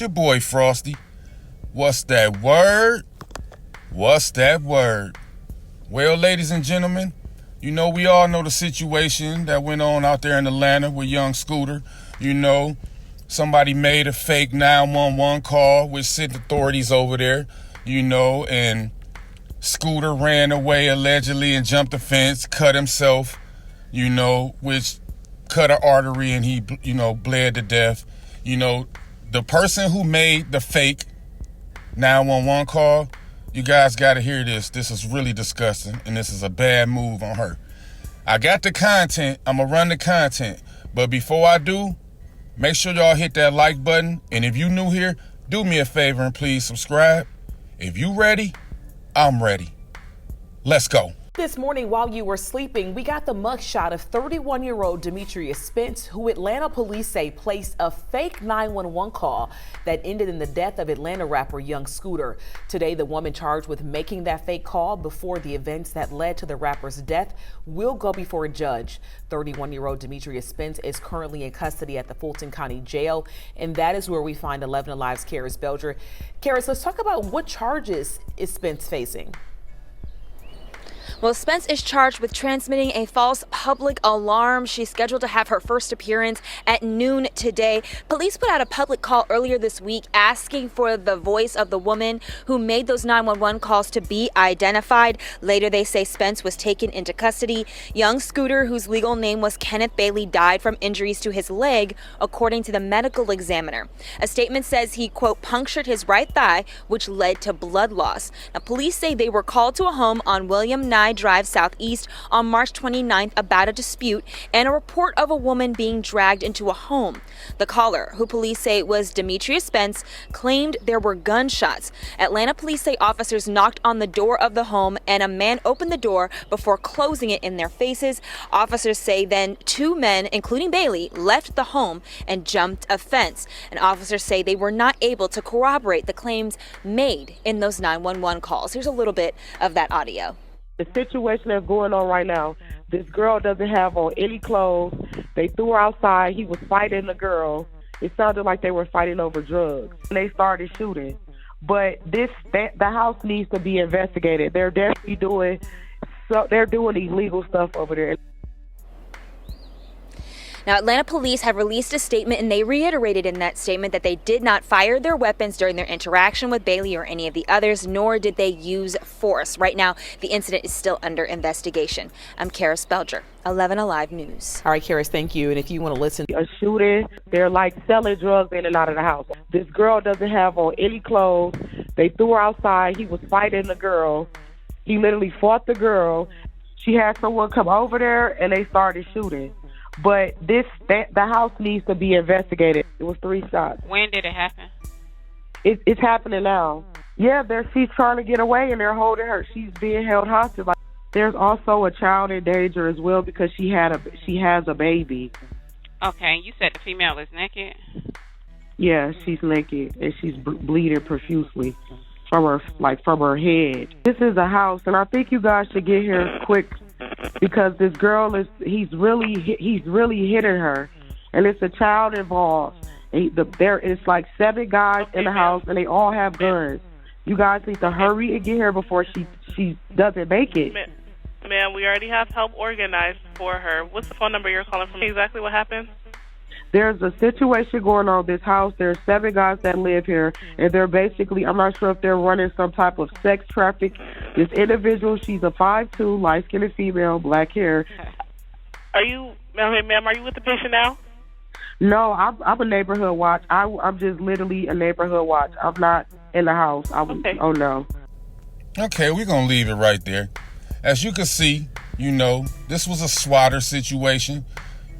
It's your boy Frosty. What's that word? What's that word? Well, ladies and gentlemen, you know, we all know the situation that went on out there in Atlanta with young Scooter. You know, somebody made a fake 911 call, which sent authorities over there, you know, and Scooter ran away allegedly and jumped the fence, cut himself, you know, which cut an artery and he, you know, bled to death. You know, the person who made the fake 911 call, you guys got to hear this. This is really disgusting, and this is a bad move on her. I got the content. I'm going to run the content. But before I do, make sure y'all hit that like button. And if you new here, do me a favor and please subscribe. If you ready, I'm ready. Let's go. This morning while you were sleeping, we got the mugshot of 31-year-old Demetrius Spence, who Atlanta police say placed a fake 911 call that ended in the death of Atlanta rapper Young Scooter. Today, the woman charged with making that fake call before the events that led to the rapper's death will go before a judge. 31-year-old Demetrius Spence is currently in custody at the Fulton County Jail, and that is where we find 11 Alive's Karis Belger. Karis, let's talk about what charges is Spence facing. Well, Spence is charged with transmitting a false public alarm. She's scheduled to have her first appearance at noon today. Police put out a public call earlier this week asking for the voice of the woman who made those 911 calls to be identified. Later, they say Spence was taken into custody. Young Scooter, whose legal name was Kenneth Bailey, died from injuries to his leg, according to the medical examiner. A statement says he, quote, punctured his right thigh, which led to blood loss. Now, police say they were called to a home on William Nye Drive Southeast on March 29th about a dispute and a report of a woman being dragged into a home. The caller, who police say was Demetrius Spence, claimed there were gunshots. Atlanta police say officers knocked on the door of the home and a man opened the door before closing it in their faces. Officers say then two men, including Bailey, left the home and jumped a fence. And officers say they were not able to corroborate the claims made in those 911 calls. Here's a little bit of that audio. The situation that's going on right now, this girl doesn't have on any clothes. They threw her outside. He was fighting the girl. It sounded like they were fighting over drugs. And they started shooting. But the house needs to be investigated. They're definitely doing illegal stuff over there. Now, Atlanta police have released a statement, and they reiterated in that statement that they did not fire their weapons during their interaction with Bailey or any of the others, nor did they use force. Right now, the incident is still under investigation. I'm Karis Belger, 11 Alive News. All right, Karis, thank you. And if you want to listen, a shooting, they're like selling drugs in and out of the house. This girl doesn't have on any clothes. They threw her outside. He was fighting the girl. He literally fought the girl. She had someone come over there, and they started shooting. But the house needs to be investigated. It was 3 shots. When did it happen? It's happening now. Yeah, she's trying to get away, and they're holding her. She's being held hostage. There's also a child in danger as well because she has a baby. Okay, you said the female is naked? Yeah, she's naked, and she's bleeding profusely from her head. This is a house, and I think you guys should get here quick. Because this girl he's really hitting her, and it's a child involved. It's like 7 guys in the house, and they all have guns. You guys need to hurry and get here before she doesn't make it. Ma'am, we already have help organized for her. What's the phone number you're calling from? Exactly what happened? There's a situation going on in this house. There's 7 guys that live here, and they're basically, I'm not sure if they're running some type of sex traffic. This individual, she's a 5'2", light-skinned female, black hair. Ma'am, are you with the patient now? No, I'm a neighborhood watch. I'm just literally a neighborhood watch. I'm not in the house. Okay. Oh, no. Okay, we're going to leave it right there. As you can see, you know, this was a swatter situation,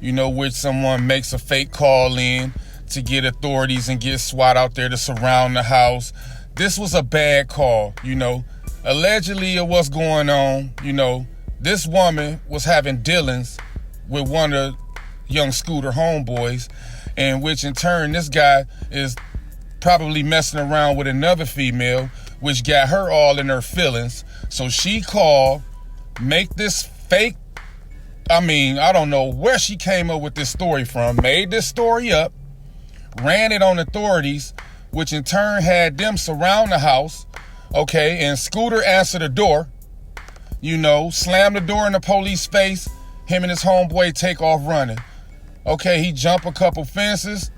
you know, which someone makes a fake call in to get authorities and get SWAT out there to surround the house. This was a bad call, you know. Allegedly, of what's going on, you know, this woman was having dealings with one of Young Scooter homeboys, and which in turn, this guy is probably messing around with another female, which got her all in her feelings. So she called, make this fake, I don't know where she came up with this story from, made this story up, ran it on authorities, which in turn had them surround the house, okay, and Scooter answered the door, slam the door in the police face, him and his homeboy take off running. Okay, he jumped a couple fences.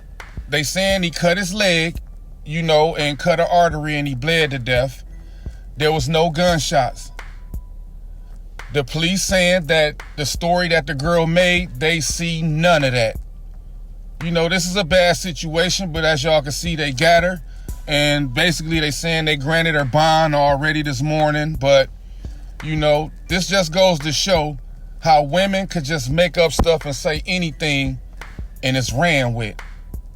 They saying he cut his leg, and cut an artery and he bled to death. There was no gunshots. The police saying that the story that the girl made, they see none of that. This is a bad situation, but as y'all can see, they got her. And basically they saying they granted her bond already this morning. But, this just goes to show how women could just make up stuff and say anything and it's ran with.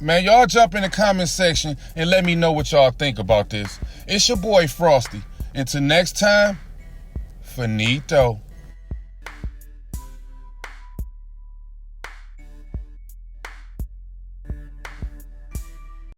Man, y'all jump in the comment section and let me know what y'all think about this. It's your boy Frosty. Until next time, finito.